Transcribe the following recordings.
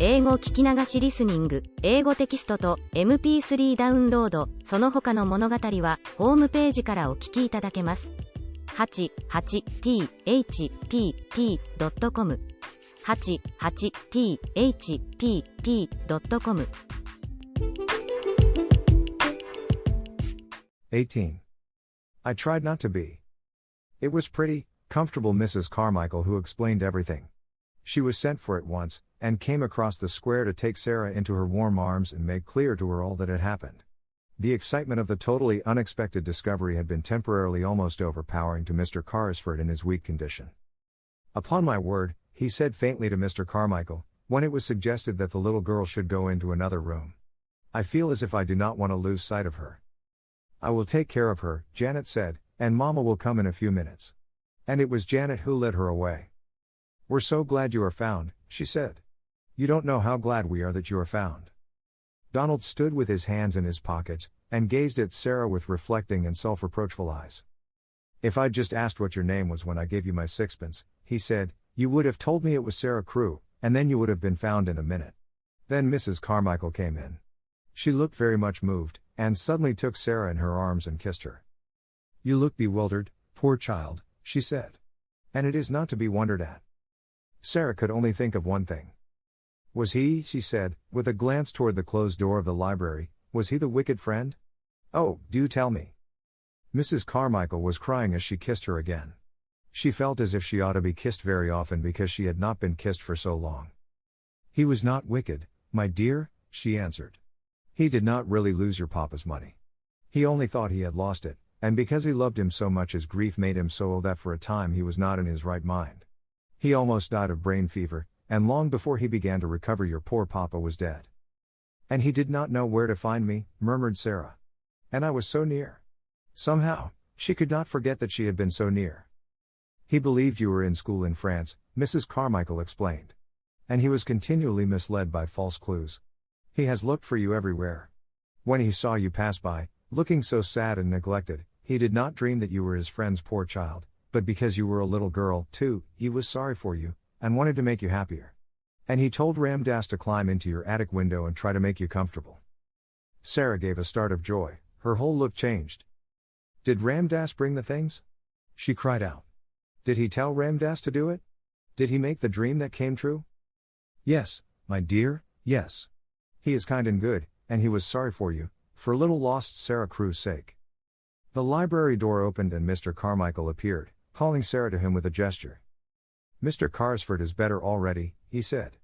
英語聞き流しリスニング、英語テキストと MP3 ダウンロード、その他の物語はホームページからお聞きいただけます。88thpp.com 88thpp.com 18. I tried not to be. It was pretty, comfortable Mrs. Carmichael who explained everything. She was sent for at once, and came across the square to take Sarah into her warm arms and make clear to her all that had happened. The excitement of the totally unexpected discovery had been temporarily almost overpowering to Mr. Carrisford in his weak condition. "Upon my word," he said faintly to Mr. Carmichael, when it was suggested that the little girl should go into another room. "I feel as if I do not want to lose sight of her." "I will take care of her," Janet said, "and Mama will come in a few minutes." And it was Janet who led her away. "We're so glad you are found," she said. "You don't know how glad we are that you are found." Donald stood with his hands in his pockets, and gazed at Sarah with reflecting and self-reproachful eyes. "If I'd just asked what your name was when I gave you my sixpence," he said, "you would have told me it was Sarah Crewe, and then you would have been found in a minute." Then Mrs. Carmichael came in. She looked very much moved, and suddenly took Sarah in her arms and kissed her. "You look bewildered, poor child," she said. "And it is not to be wondered at." Sarah could only think of one thing. "Was he," she said, with a glance toward the closed door of the library, "was he the wicked friend? Oh, do tell me." Mrs. Carmichael was crying as she kissed her again. She felt as if she ought to be kissed very often because she had not been kissed for so long. "He was not wicked, my dear," she answered. "He did not really lose your papa's money. He only thought he had lost it, and because he loved him so much his grief made him so ill that for a time he was not in his right mind. He almost died of brain fever, and long before he began to recover your poor papa was dead." "And he did not know where to find me," murmured Sarah. "And I was so near." Somehow, she could not forget that she had been so near. "He believed you were in school in France," Mrs. Carmichael explained. "And he was continually misled by false clues. He has looked for you everywhere. When he saw you pass by, looking so sad and neglected, he did not dream that you were his friend's poor child, but because you were a little girl, too, he was sorry for you, and wanted to make you happier. And he told Ramdas to climb into your attic window and try to make you comfortable." Sarah gave a start of joy, her whole look changed. "Did Ramdas bring the things?" she cried out. "Did he tell Ramdas to do it? Did he make the dream that came true?" "Yes, my dear, yes. He is kind and good, and he was sorry for you, for little lost Sarah Crewe's sake." The library door opened and Mr. Carmichael appeared, calling Sarah to him with a gesture. "Mr. Carrisford is better already," he said.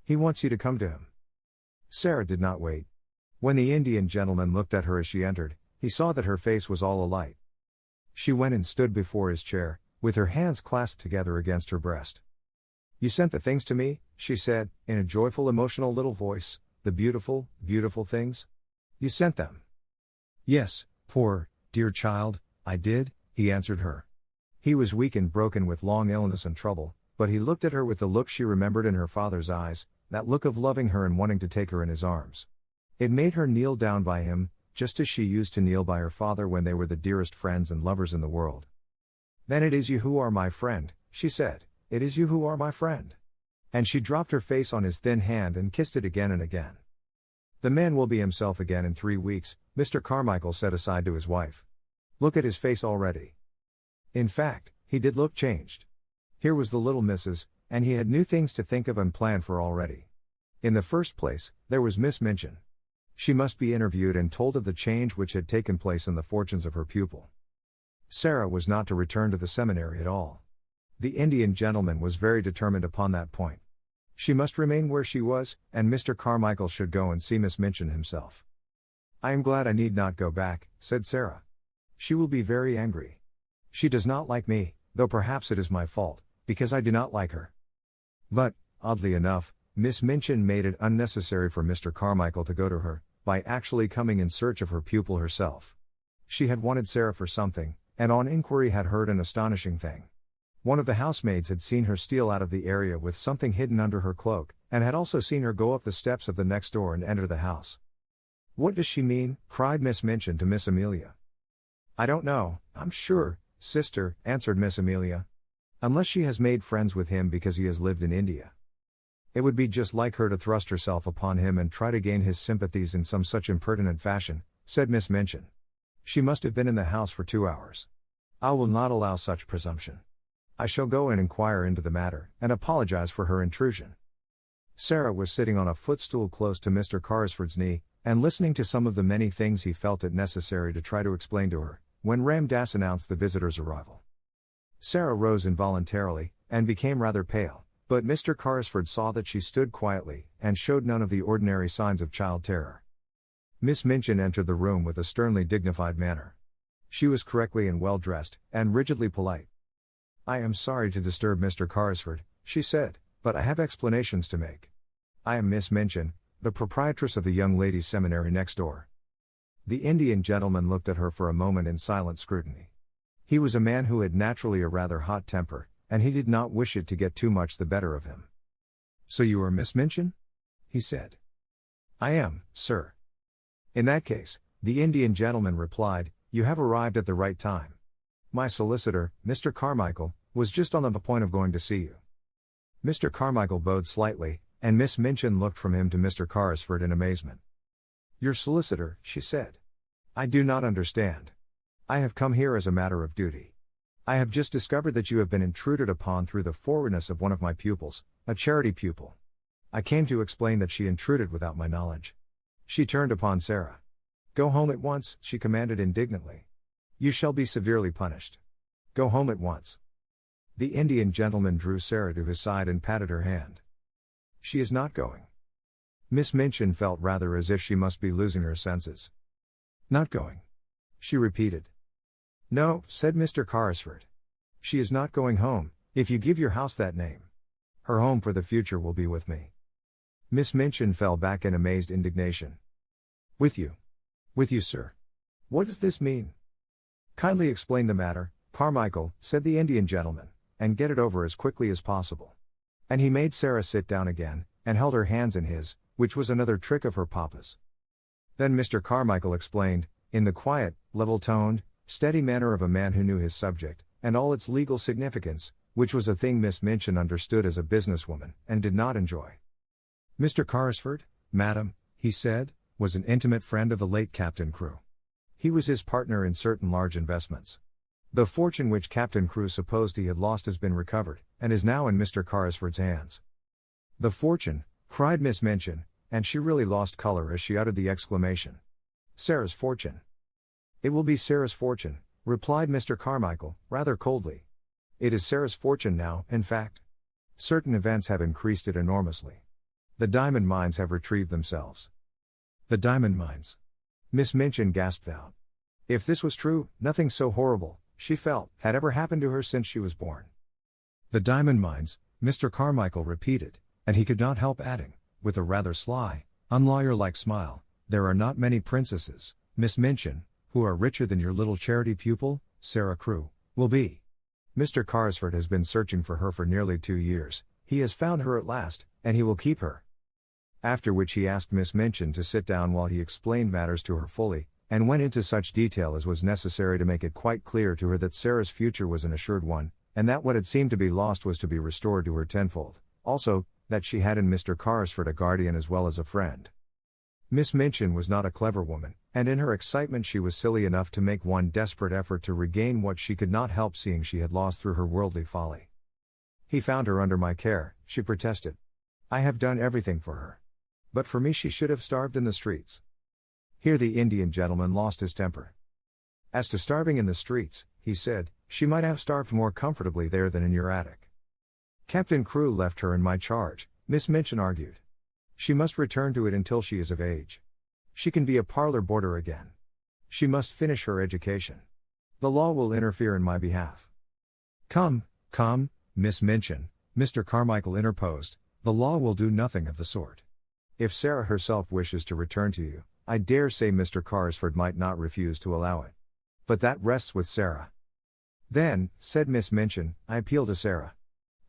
"He wants you to come to him." Sarah did not wait. When the Indian gentleman looked at her as she entered, he saw that her face was all alight. She went and stood before his chair, with her hands clasped together against her breast. "You sent the things to me," she said, in a joyful, emotional little voice, "the beautiful, beautiful things? You sent them." "Yes, poor, dear child, I did," he answered her. He was weak and broken with long illness and trouble, but he looked at her with the look she remembered in her father's eyes, that look of loving her and wanting to take her in his arms. It made her kneel down by him, just as she used to kneel by her father when they were the dearest friends and lovers in the world. "Then it is you who are my friend," she said, "it is you who are my friend." And she dropped her face on his thin hand and kissed it again and again. "The man will be himself again in 3 weeks, Mr. Carmichael said aside to his wife. "Look at his face already." In fact, he did look changed. Here was the little missus, and he had new things to think of and plan for already. In the first place, there was Miss Minchin. She must be interviewed and told of the change which had taken place in the fortunes of her pupil. Sarah was not to return to the seminary at all. The Indian gentleman was very determined upon that point. She must remain where she was, and Mr. Carmichael should go and see Miss Minchin himself. "I am glad I need not go back," said Sarah. "She will be very angry. She does not like me, though perhaps it is my fault, because I do not like her." But, oddly enough, Miss Minchin made it unnecessary for Mr. Carmichael to go to her, by actually coming in search of her pupil herself. She had wanted Sarah for something, and on inquiry had heard an astonishing thing. One of the housemaids had seen her steal out of the area with something hidden under her cloak, and had also seen her go up the steps of the next door and enter the house. "What does she mean?" cried Miss Minchin to Miss Amelia. "I don't know, I'm sure, sister," answered Miss Amelia. "Unless she has made friends with him because he has lived in India." It would be just like her to thrust herself upon him and try to gain his sympathies in some such impertinent fashion, said Miss Minchin. She must have been in the house for 2 hours. I will not allow such presumption. I shall go and inquire into the matter, and apologize for her intrusion. Sarah was sitting on a footstool close to Mr. Carrisford's knee, and listening to some of the many things he felt it necessary to try to explain to her, when Ram Dass announced the visitor's arrival. Sarah rose involuntarily, and became rather pale, but Mr. Carrisford saw that she stood quietly, and showed none of the ordinary signs of child terror. Miss Minchin entered the room with a sternly dignified manner. She was correctly and well dressed, and rigidly polite. "I am sorry to disturb Mr. Carrisford," she said, "but I have explanations to make. I am Miss Minchin, the proprietress of the young ladies' seminary next door." The Indian gentleman looked at her for a moment in silent scrutiny. He was a man who had naturally a rather hot temper, and he did not wish it to get too much the better of him. "So you are Miss Minchin?" he said. "I am, sir." "In that case," the Indian gentleman replied, "you have arrived at the right time. My solicitor, Mr. Carmichael, was just on the point of going to see you." Mr. Carmichael bowed slightly, and Miss Minchin looked from him to Mr. Carrisford in amazement. "Your solicitor," she said. "I do not understand. I have come here as a matter of duty. I have just discovered that you have been intruded upon through the forwardness of one of my pupils, a charity pupil. I came to explain that she intruded without my knowledge." She turned upon Sarah. "Go home at once," she commanded indignantly. "You shall be severely punished. Go home at once." The Indian gentleman drew Sarah to his side and patted her hand. "She is not going." Miss Minchin felt rather as if she must be losing her senses. "Not going?" she repeated. "No," said Mr. Carrisford. "She is not going home, if you give your house that name. Her home for the future will be with me." Miss Minchin fell back in amazed indignation. "With you? With you, sir? What does this mean?" "Kindly explain the matter, Carmichael," said the Indian gentleman, "and get it over as quickly as possible." And he made Sarah sit down again, and held her hands in his, which was another trick of her papa's. Then Mr. Carmichael explained, in the quiet, level-toned, steady manner of a man who knew his subject, and all its legal significance, which was a thing Miss Minchin understood as a businesswoman, and did not enjoy. "Mr. Carrisford, madam," he said, "was an intimate friend of the late Captain Crewe. He was his partner in certain large investments. The fortune which Captain Crewe supposed he had lost has been recovered, and is now in Mr. Carrisford's hands." "The fortune!" cried Miss Minchin, and she really lost color as she uttered the exclamation. "Sarah's fortune." "It will be Sarah's fortune," replied Mr. Carmichael, rather coldly. "It is Sarah's fortune now, in fact. Certain events have increased it enormously. The diamond mines have retrieved themselves." "The diamond mines!" Miss Minchin gasped out. If this was true, nothing so horrible, she felt, had ever happened to her since she was born. "The diamond mines," Mr. Carmichael repeated, and he could not help adding, with a rather sly, unlawyer-like smile, "There are not many princesses, Miss Minchin, who are richer than your little charity pupil, Sarah Crewe, will be. Mr. Carrisford has been searching for her for nearly 2 years, he has found her at last, and he will keep her." After which he asked Miss Minchin to sit down while he explained matters to her fully, and went into such detail as was necessary to make it quite clear to her that Sarah's future was an assured one, and that what had seemed to be lost was to be restored to her tenfold, also, that she had in Mr. Carrisford a guardian as well as a friend. Miss Minchin was not a clever woman, and in her excitement she was silly enough to make one desperate effort to regain what she could not help seeing she had lost through her worldly folly. "He found her under my care," she protested. "I have done everything for her. But for me she should have starved in the streets." Here the Indian gentleman lost his temper. "As to starving in the streets," he said, "she might have starved more comfortably there than in your attic." "Captain Crewe left her in my charge," Miss Minchin argued. "She must return to it until she is of age. She can be a parlor boarder again. She must finish her education. The law will interfere in my behalf." Come, Miss Minchin," Mr. Carmichael interposed, "the law will do nothing of the sort. If Sarah herself wishes to return to you, I dare say Mr. Carrisford might not refuse to allow it. But that rests with Sarah." "Then," said Miss Minchin, "I appeal to Sarah.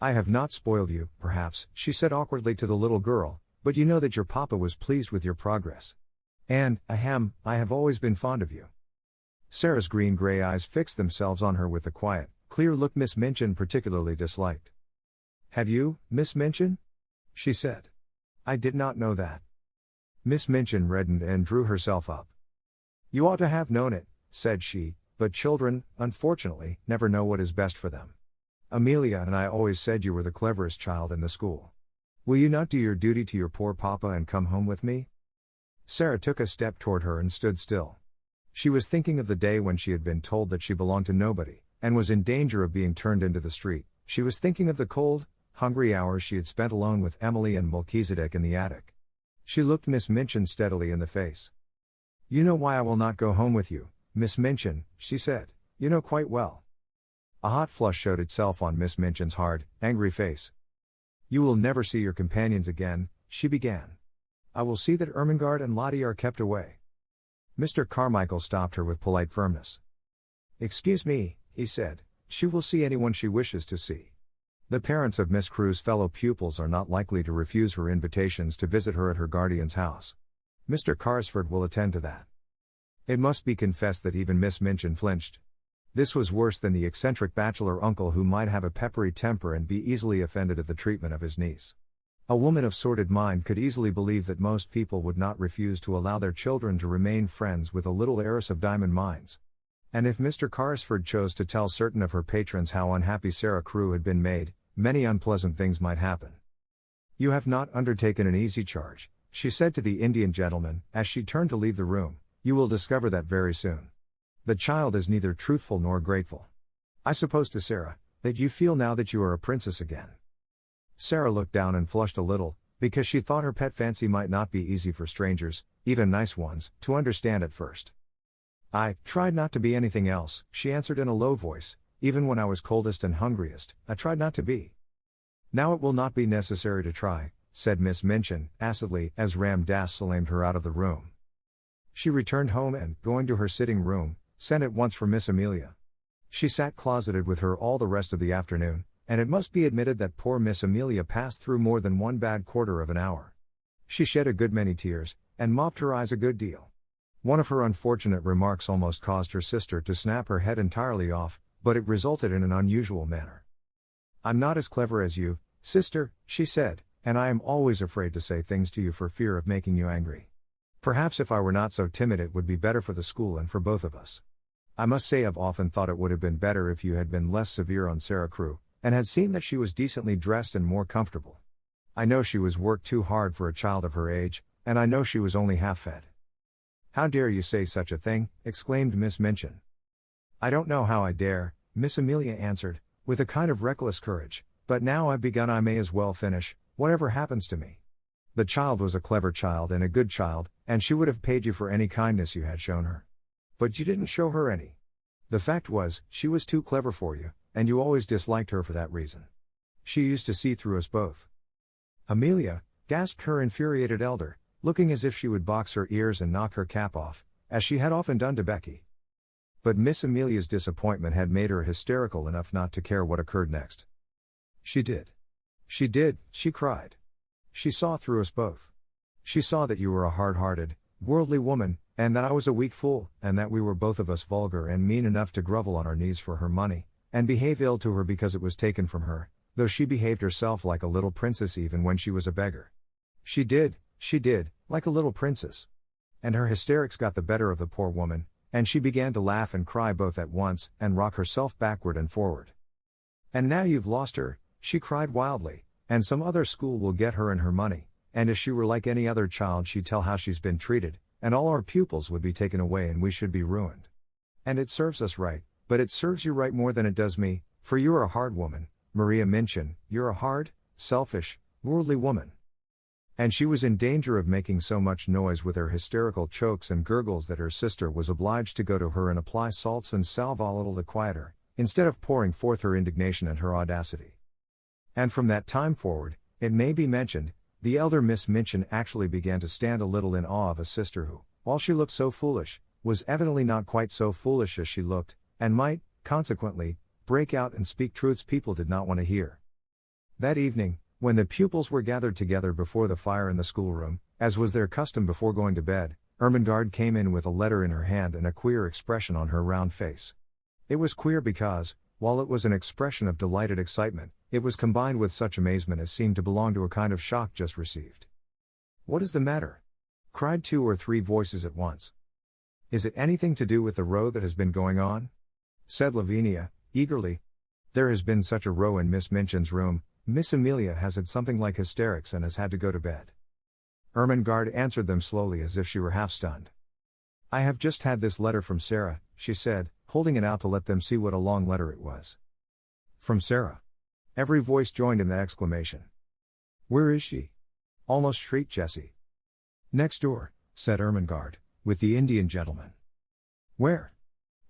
I have not spoiled you, perhaps," she said awkwardly to the little girl, "but you know that your papa was pleased with your progress. And, I have always been fond of you." Sarah's green-gray eyes fixed themselves on her with the quiet, clear look Miss Minchin particularly disliked. "Have you, Miss Minchin?" she said. I did not know that. Miss Minchin reddened and drew herself up. You ought to have known it, said she, but children, unfortunately, never know what is best for them. Amelia and I always said you were the cleverest child in the school. Will you not do your duty to your poor papa and come home with me? Sarah took a step toward her and stood still. She was thinking of the day when she had been told that she belonged to nobody, and was in danger of being turned into the street. She was thinking of the cold, hungry hours she had spent alone with Emily and Melchizedek in the attic. She looked Miss Minchin steadily in the face. You know why I will not go home with you, Miss Minchin, she said. You know quite well. A hot flush showed itself on Miss Minchin's hard, angry face. You will never see your companions again, she began. I will see that Ermengarde and Lottie are kept away. Mr. Carmichael stopped her with polite firmness. Excuse me, he said, she will see anyone she wishes to see. The parents of Miss Crewe's fellow pupils are not likely to refuse her invitations to visit her at her guardian's house. Mr. Carrisford will attend to that. It must be confessed that even Miss Minchin flinched. This was worse than the eccentric bachelor uncle who might have a peppery temper and be easily offended at the treatment of his niece. A woman of sordid mind could easily believe that most people would not refuse to allow their children to remain friends with a little heiress of diamond mines. And if Mr. Carrisford chose to tell certain of her patrons how unhappy Sarah Crewe had been made, many unpleasant things might happen. You have not undertaken an easy charge, she said to the Indian gentleman, as she turned to leave the room. You will discover that very soon. The child is neither truthful nor grateful. I suppose to Sarah, that you feel now that you are a princess again. Sarah looked down and flushed a little, because she thought her pet fancy might not be easy for strangers, even nice ones, to understand at first. I tried not to be anything else, she answered in a low voice. Even when I was coldest and hungriest, I tried not to be. Now it will not be necessary to try, said Miss Minchin, acidly, as Ram Dass salamed her out of the room. She returned home and, going to her sitting room, sent at once for Miss Amelia. She sat closeted with her all the rest of the afternoon, and it must be admitted that poor Miss Amelia passed through more than one bad quarter of an hour. She shed a good many tears, and mopped her eyes a good deal. One of her unfortunate remarks almost caused her sister to snap her head entirely off, but it resulted in an unusual manner. I'm not as clever as you, sister, she said, and I am always afraid to say things to you for fear of making you angry. Perhaps if I were not so timid it would be better for the school and for both of us. I must say I've often thought it would have been better if you had been less severe on Sarah Crewe, and had seen that she was decently dressed and more comfortable. I know she was worked too hard for a child of her age, and I know she was only half fed. How dare you say such a thing, exclaimed Miss Minchin. I don't know how I dare, Miss Amelia answered, with a kind of reckless courage, but now I've begun I may as well finish, whatever happens to me. The child was a clever child and a good child, and she would have paid you for any kindness you had shown her. But you didn't show her any. The fact was, she was too clever for you, and you always disliked her for that reason. She used to see through us both. Amelia, gasped her infuriated elder, looking as if she would box her ears and knock her cap off, as she had often done to Becky. But Miss Amelia's disappointment had made her hysterical enough not to care what occurred next. She did. She did, she cried. She saw through us both. She saw that you were a hard-hearted, worldly woman, and that I was a weak fool, and that we were both of us vulgar and mean enough to grovel on our knees for her money, and behave ill to her because it was taken from her, though she behaved herself like a little princess even when she was a beggar. She did, like a little princess. And her hysterics got the better of the poor woman, and she began to laugh and cry both at once, and rock herself backward and forward. And now you've lost her, she cried wildly, and some other school will get her and her money, and if she were like any other child she'd tell how she's been treated, and all our pupils would be taken away and we should be ruined. And it serves us right, but it serves you right more than it does me, for you're a hard woman, Maria Minchin, you're a hard, selfish, worldly woman. And she was in danger of making so much noise with her hysterical chokes and gurgles that her sister was obliged to go to her and apply salts and sal volatile to quiet her, instead of pouring forth her indignation and her audacity. And from that time forward, it may be mentioned, the elder Miss Minchin actually began to stand a little in awe of a sister who, while she looked so foolish, was evidently not quite so foolish as she looked, and might, consequently, break out and speak truths people did not want to hear. That evening, when the pupils were gathered together before the fire in the schoolroom, as was their custom before going to bed, Ermengarde came in with a letter in her hand and a queer expression on her round face. It was queer because, while it was an expression of delighted excitement, it was combined with such amazement as seemed to belong to a kind of shock just received. "What is the matter?" cried 2 or 3 voices at once. "Is it anything to do with the row that has been going on?" said Lavinia, eagerly. "There has been such a row in Miss Minchin's room. Miss Amelia has had something like hysterics and has had to go to bed." Ermengarde answered them slowly as if she were half stunned. "I have just had this letter from Sarah," she said, holding it out to let them see what a long letter it was. "From Sarah?" Every voice joined in the exclamation. "Where is she?" almost shrieked Jessie. "Next door," said Ermengarde, "with the Indian gentleman." "Where?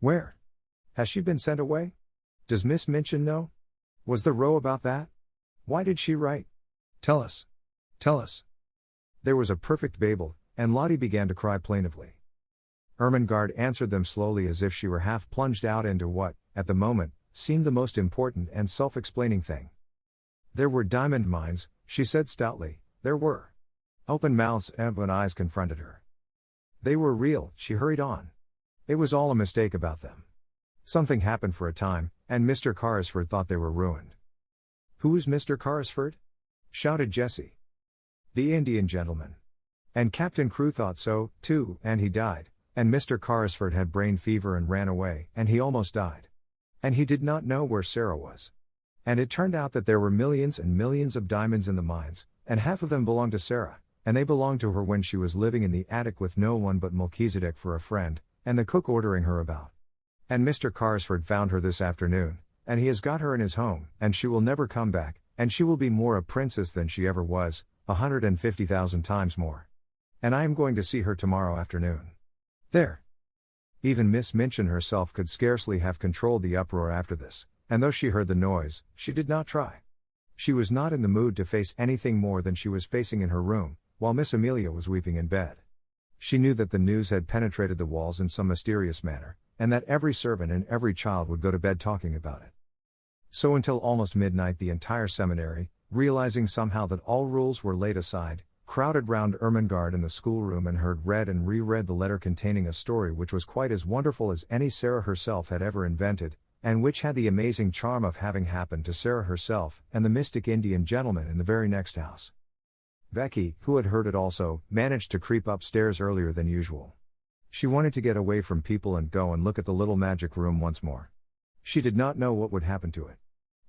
Where? Has she been sent away? Does Miss Minchin know? Was the row about that? Why did she write? Tell us. Tell us." There was a perfect babel, and Lottie began to cry plaintively. Ermengarde answered them slowly as if she were half plunged out into what, at the moment, seemed the most important and self-explaining thing. "There were diamond mines," she said stoutly, "there were." Open mouths and open eyes confronted her. "They were real," she hurried on. "It was all a mistake about them. Something happened for a time, and Mr. Carrisford thought they were ruined." "Who is Mr. Carrisford?" shouted Jessie. "The Indian gentleman. And Captain Crewe thought so, too, and he died, and Mr. Carrisford had brain fever and ran away, and he almost died. And he did not know where Sarah was. And it turned out that there were millions and millions of diamonds in the mines, and half of them belonged to Sarah, and they belonged to her when she was living in the attic with no one but Melchizedek for a friend, and the cook ordering her about. And Mr. Carrisford found her this afternoon, and he has got her in his home, and she will never come back, and she will be more a princess than she ever was, 150,000 times more. And I am going to see her tomorrow afternoon. There." Even Miss Minchin herself could scarcely have controlled the uproar after this, and though she heard the noise, she did not try. She was not in the mood to face anything more than she was facing in her room, while Miss Amelia was weeping in bed. She knew that the news had penetrated the walls in some mysterious manner, and that every servant and every child would go to bed talking about it. So until almost midnight the entire seminary, realizing somehow that all rules were laid aside, crowded round Ermengarde in the schoolroom and heard read and reread the letter containing a story which was quite as wonderful as any Sarah herself had ever invented, and which had the amazing charm of having happened to Sarah herself and the mystic Indian gentleman in the very next house. Becky, who had heard it also, managed to creep upstairs earlier than usual. She wanted to get away from people and go and look at the little magic room once more. She did not know what would happen to it.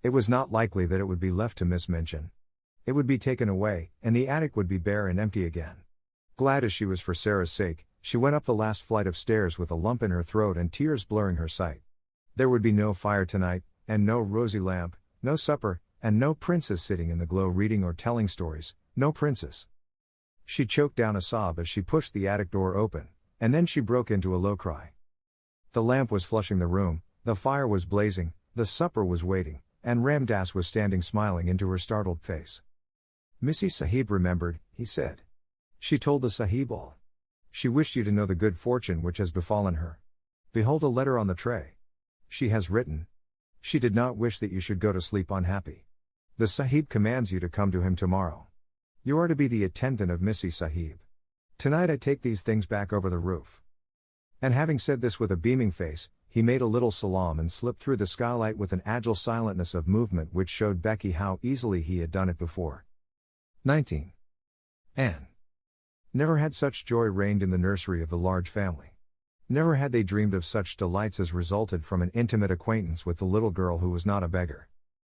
It was not likely that it would be left to Miss Minchin. It would be taken away, and the attic would be bare and empty again. Glad as she was for Sarah's sake, she went up the last flight of stairs with a lump in her throat and tears blurring her sight. There would be no fire tonight, and no rosy lamp, no supper, and no princess sitting in the glow reading or telling stories, no princess. She choked down a sob as she pushed the attic door open, and then she broke into a low cry. The lamp was flushing the room, the fire was blazing, the supper was waiting, and Ram Dass was standing smiling into her startled face. "Missy Sahib remembered," he said. "She told the Sahib all. She wished you to know the good fortune which has befallen her. Behold a letter on the tray. She has written. She did not wish that you should go to sleep unhappy. The Sahib commands you to come to him tomorrow. You are to be the attendant of Missy Sahib. Tonight I take these things back over the roof." And having said this with a beaming face, he made a little salaam and slipped through the skylight with an agile silentness of movement which showed Becky how easily he had done it before. 19. Anne. Never had such joy reigned in the nursery of the large family. Never had they dreamed of such delights as resulted from an intimate acquaintance with the little girl who was not a beggar.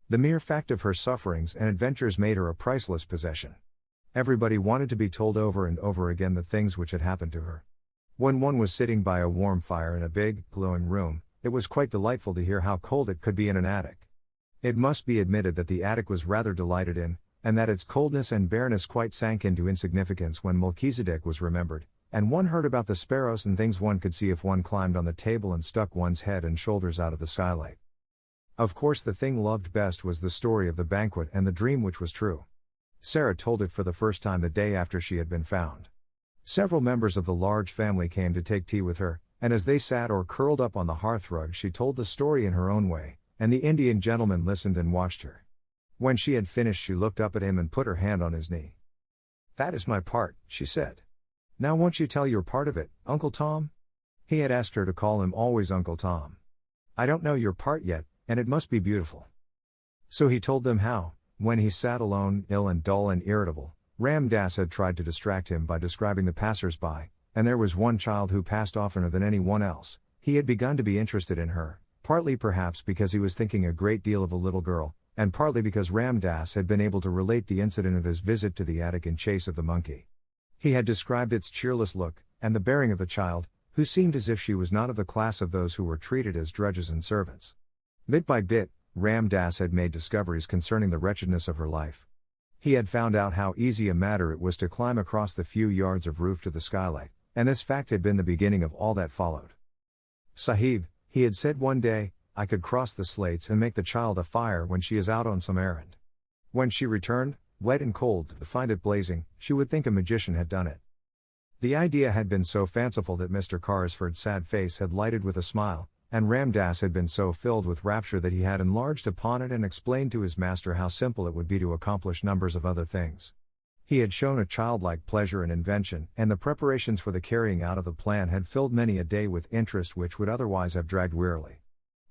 The mere fact of her sufferings and adventures made her a priceless possession. Everybody wanted to be told over and over again the things which had happened to her. When one was sitting by a warm fire in a big, glowing room, it was quite delightful to hear how cold it could be in an attic. It must be admitted that the attic was rather delighted in, and that its coldness and bareness quite sank into insignificance when Melchizedek was remembered, and one heard about the sparrows and things one could see if one climbed on the table and stuck one's head and shoulders out of the skylight. Of course the thing loved best was the story of the banquet and the dream which was true. Sarah told it for the first time the day after she had been found. Several members of the large family came to take tea with her, and as they sat or curled up on the hearthrug she told the story in her own way, and the Indian gentleman listened and watched her. When she had finished she looked up at him and put her hand on his knee. "That is my part," she said. "Now won't you tell your part of it, Uncle Tom?" He had asked her to call him always Uncle Tom. "I don't know your part yet, and it must be beautiful. So he told them how, when he sat alone, ill and dull and irritable, Ram Dass had tried to distract him by describing the passers-by, and there was one child who passed oftener than anyone else. He had begun to be interested in her, partly perhaps because he was thinking a great deal of a little girl, and partly because Ram Dass had been able to relate the incident of his visit to the attic in chase of the monkey. He had described its cheerless look, and the bearing of the child, who seemed as if she was not of the class of those who were treated as drudges and servants. Bit by bit, Ram Dass had made discoveries concerning the wretchedness of her life. He had found out how easy a matter it was to climb across the few yards of roof to the skylight, and this fact had been the beginning of all that followed. Sahib, he had said one day, I could cross the slates and make the child a fire when she is out on some errand. When she returned, wet and cold, to find it blazing, she would think a magician had done it. The idea had been so fanciful that Mr. Carrisford's sad face had lighted with a smile, and Ram Dass had been so filled with rapture that he had enlarged upon it and explained to his master how simple it would be to accomplish numbers of other things. He had shown a childlike pleasure and invention, and the preparations for the carrying out of the plan had filled many a day with interest which would otherwise have dragged wearily.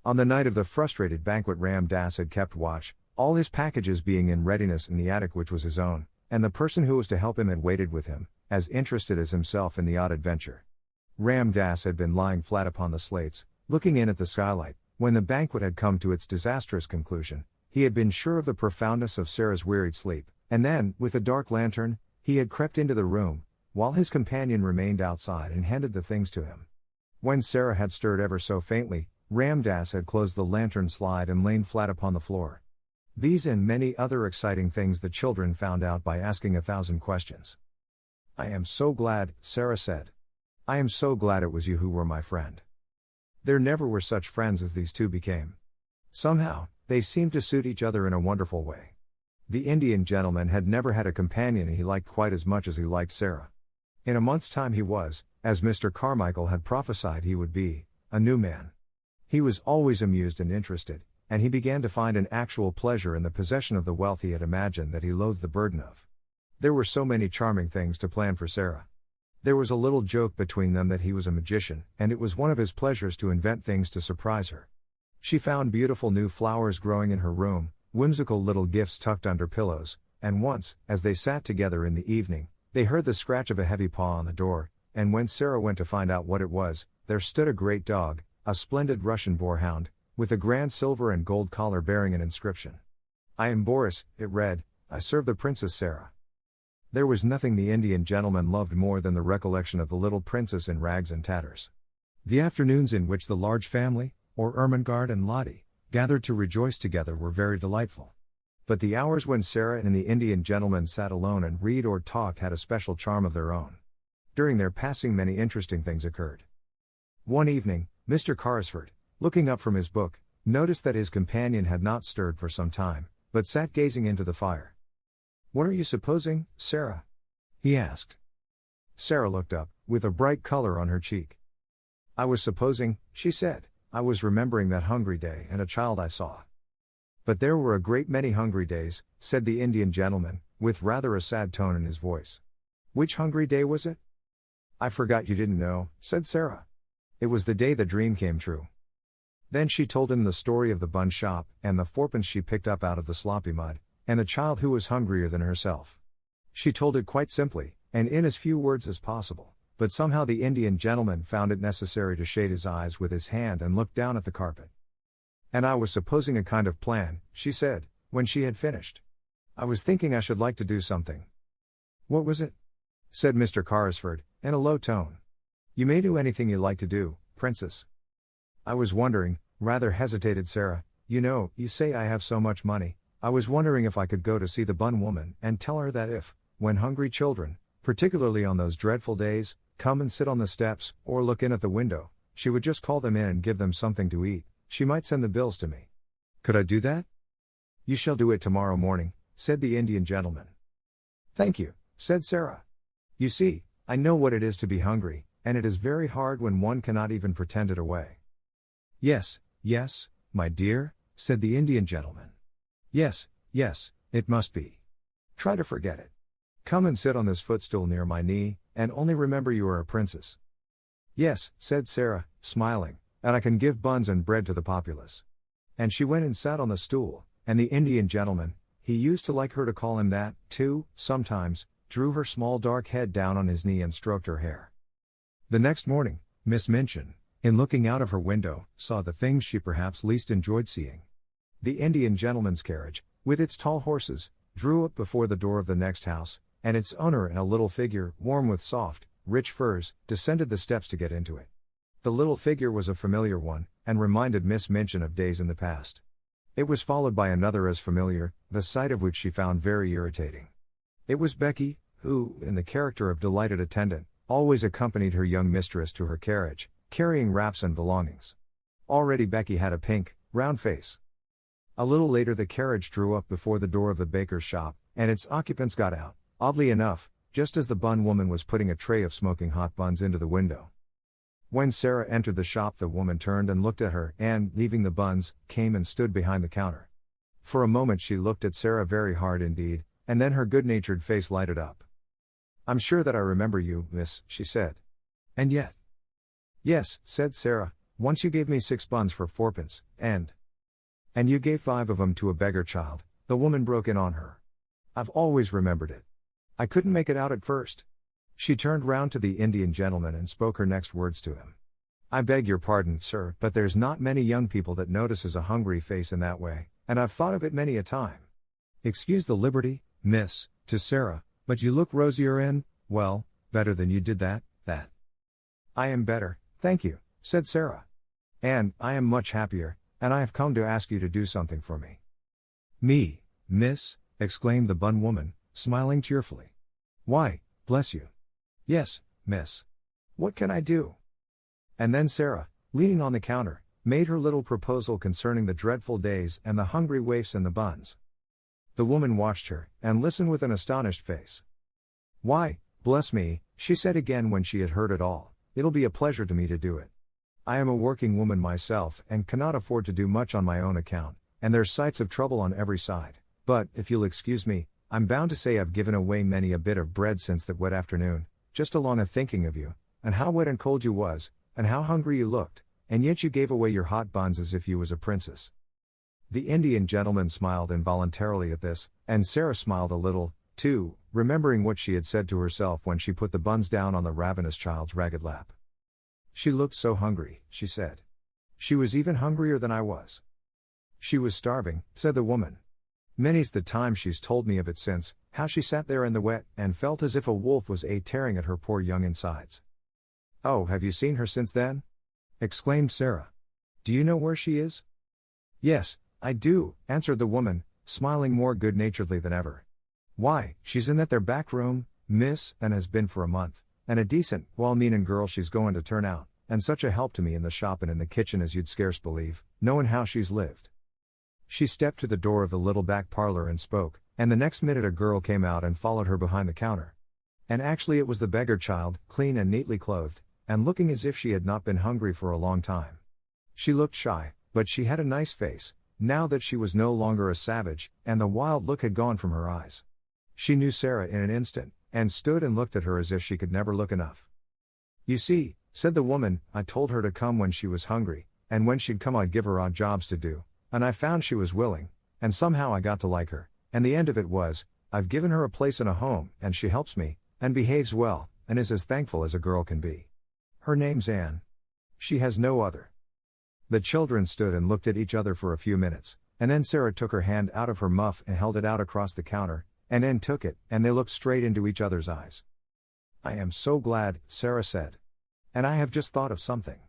On the night of the frustrated banquet, Ram Dass had kept watch, all his packages being in readiness in the attic which was his own, and the person who was to help him had waited with him, as interested as himself in the odd adventure. Ram Dass had been lying flat upon the slates, looking in at the skylight. When the banquet had come to its disastrous conclusion, he had been sure of the profoundness of Sarah's wearied sleep, and then, with a dark lantern, he had crept into the room, while his companion remained outside and handed the things to him. When Sarah had stirred ever so faintly, Ram Dass had closed the lantern slide and lain flat upon the floor. These and many other exciting things the children found out by asking 1,000 questions. I am so glad, Sarah said. I am so glad it was you who were my friend. There never were such friends as these two became. Somehow, they seemed to suit each other in a wonderful way. The Indian gentleman had never had a companion he liked quite as much as he liked Sarah. In a month's time he was, as Mr. Carmichael had prophesied he would be, a new man. He was always amused and interested, and he began to find an actual pleasure in the possession of the wealth he had imagined that he loathed the burden of. There were so many charming things to plan for Sarah. There was a little joke between them that he was a magician, and it was one of his pleasures to invent things to surprise her. She found beautiful new flowers growing in her room, whimsical little gifts tucked under pillows, and once, as they sat together in the evening, they heard the scratch of a heavy paw on the door, and when Sarah went to find out what it was, there stood a great dog, a splendid Russian boarhound, with a grand silver and gold collar bearing an inscription. I am Boris, it read, I serve the Princess Sarah. There was nothing the Indian gentleman loved more than the recollection of the little princess in rags and tatters. The afternoons in which the large family, or Ermengarde and Lottie, gathered to rejoice together were very delightful. But the hours when Sarah and the Indian gentleman sat alone and read or talked had a special charm of their own. During their passing many interesting things occurred. One evening, Mr. Carrisford, looking up from his book, noticed that his companion had not stirred for some time, but sat gazing into the fire. What are you supposing, Sarah? He asked. Sarah looked up, with a bright color on her cheek. I was supposing, she said, I was remembering that hungry day and a child I saw. But there were a great many hungry days, said the Indian gentleman, with rather a sad tone in his voice. Which hungry day was it? I forgot you didn't know, said Sarah. It was the day the dream came true. Then she told him the story of the bun shop, and the fourpence she picked up out of the sloppy mud, and the child who was hungrier than herself. She told it quite simply, and in as few words as possible, but somehow the Indian gentleman found it necessary to shade his eyes with his hand and look down at the carpet. And I was supposing a kind of plan, she said, when she had finished. I was thinking I should like to do something. What was it? Said Mr. Carrisford, in a low tone. You may do anything you like to do, Princess. I was wondering, rather hesitated Sarah, you know, you say I have so much money. I was wondering if I could go to see the bun woman and tell her that if, when hungry children, particularly on those dreadful days, come and sit on the steps, or look in at the window, she would just call them in and give them something to eat, she might send the bills to me. Could I do that? You shall do it tomorrow morning, said the Indian gentleman. Thank you, said Sarah. You see, I know what it is to be hungry, and it is very hard when one cannot even pretend it away. Yes, yes, my dear, said the Indian gentleman. Yes, yes, it must be. Try to forget it. Come and sit on this footstool near my knee, and only remember you are a princess. Yes, said Sarah, smiling, and I can give buns and bread to the populace. And she went and sat on the stool, and the Indian gentleman, he used to like her to call him that, too, sometimes, drew her small dark head down on his knee and stroked her hair. The next morning, Miss Minchin, in looking out of her window, saw the things she perhaps least enjoyed seeing. The Indian gentleman's carriage, with its tall horses, drew up before the door of the next house, and its owner and a little figure, warm with soft, rich furs, descended the steps to get into it. The little figure was a familiar one, and reminded Miss Minchin of days in the past. It was followed by another as familiar, the sight of which she found very irritating. It was Becky, who, in the character of delighted attendant, always accompanied her young mistress to her carriage, carrying wraps and belongings. Already Becky had a pink, round face. A little later the carriage drew up before the door of the baker's shop, and its occupants got out, oddly enough, just as the bun woman was putting a tray of smoking hot buns into the window. When Sarah entered the shop, the woman turned and looked at her, and, leaving the buns, came and stood behind the counter. For a moment she looked at Sarah very hard indeed, and then her good-natured face lighted up. "I'm sure that I remember you, miss," she said. "And yet—" "Yes," said Sarah, "once you gave me 6 buns for 4pence, and—" "And you gave 5 of 'em to a beggar child," the woman broke in on her. "I've always remembered it. I couldn't make it out at first." She turned round to the Indian gentleman and spoke her next words to him. "I beg your pardon, sir, but there's not many young people that notices a hungry face in that way, and I've thought of it many a time. Excuse the liberty, miss," to Sarah, "but you look rosier and, well, better than you did that. "I am better, thank you," said Sarah. "And, I am much happier, and I have come to ask you to do something for me." "Me, miss?" exclaimed the bun woman, smiling cheerfully. "Why, bless you. Yes, miss. What can I do?" And then Sarah, leaning on the counter, made her little proposal concerning the dreadful days and the hungry waifs and the buns. The woman watched her, and listened with an astonished face. "Why, bless me," she said again when she had heard it all, "it'll be a pleasure to me to do it. I am a working woman myself and cannot afford to do much on my own account, and there's sights of trouble on every side, but, if you'll excuse me, I'm bound to say I've given away many a bit of bread since that wet afternoon, just along a thinking of you, and how wet and cold you was, and how hungry you looked, and yet you gave away your hot buns as if you was a princess." The Indian gentleman smiled involuntarily at this, and Sarah smiled a little, too, remembering what she had said to herself when she put the buns down on the ravenous child's ragged lap. "She looked so hungry," she said. "She was even hungrier than I was." "She was starving," said the woman. "Many's the time she's told me of it since, how she sat there in the wet, and felt as if a wolf was tearing at her poor young insides." "Oh, have you seen her since then?" exclaimed Sarah. "Do you know where she is?" "Yes, I do," answered the woman, smiling more good-naturedly than ever. "Why, she's in that there back room, miss, and has been for a month, and a decent, well-meanin' girl she's goin' to turn out, and such a help to me in the shop and in the kitchen as you'd scarce believe, knowin' how she's lived." She stepped to the door of the little back parlor and spoke, and the next minute a girl came out and followed her behind the counter. And actually it was the beggar child, clean and neatly clothed, and looking as if she had not been hungry for a long time. She looked shy, but she had a nice face, now that she was no longer a savage, and the wild look had gone from her eyes. She knew Sarah in an instant, and stood and looked at her as if she could never look enough. "You see," said the woman, "I told her to come when she was hungry, and when she'd come I'd give her odd jobs to do, and I found she was willing, and somehow I got to like her, and the end of it was, I've given her a place and a home, and she helps me, and behaves well, and is as thankful as a girl can be. Her name's Anne. She has no other." The children stood and looked at each other for a few minutes, and then Sarah took her hand out of her muff and held it out across the counter, and Anne took it, and they looked straight into each other's eyes. "I am so glad," Sarah said. "And I have just thought of something.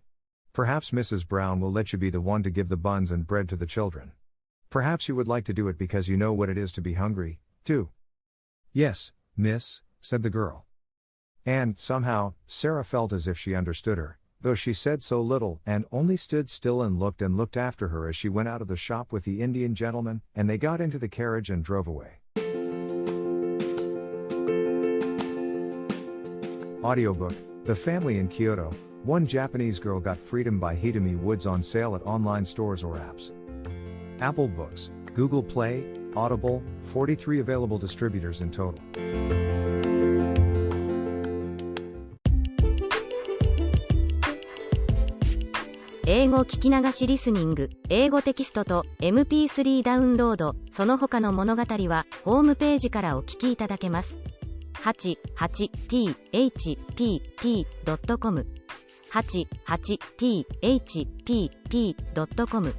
Perhaps Mrs. Brown will let you be the one to give the buns and bread to the children. Perhaps you would like to do it because you know what it is to be hungry, too." "Yes, miss," said the girl. And, somehow, Sarah felt as if she understood her, though she said so little, and only stood still and looked after her as she went out of the shop with the Indian gentleman, and they got into the carriage and drove away. Audiobook, The Family in Kyoto, One Japanese Girl Got Freedom by Hitomi Woods, on sale at online stores or apps. Apple Books, Google Play, Audible, 43 available distributors in total.英語聞き流しリスニング、英語テキストと MP3 ダウンロード、その他の物語はホームページからお聞きいただけます。88thpp.com 88thpp.com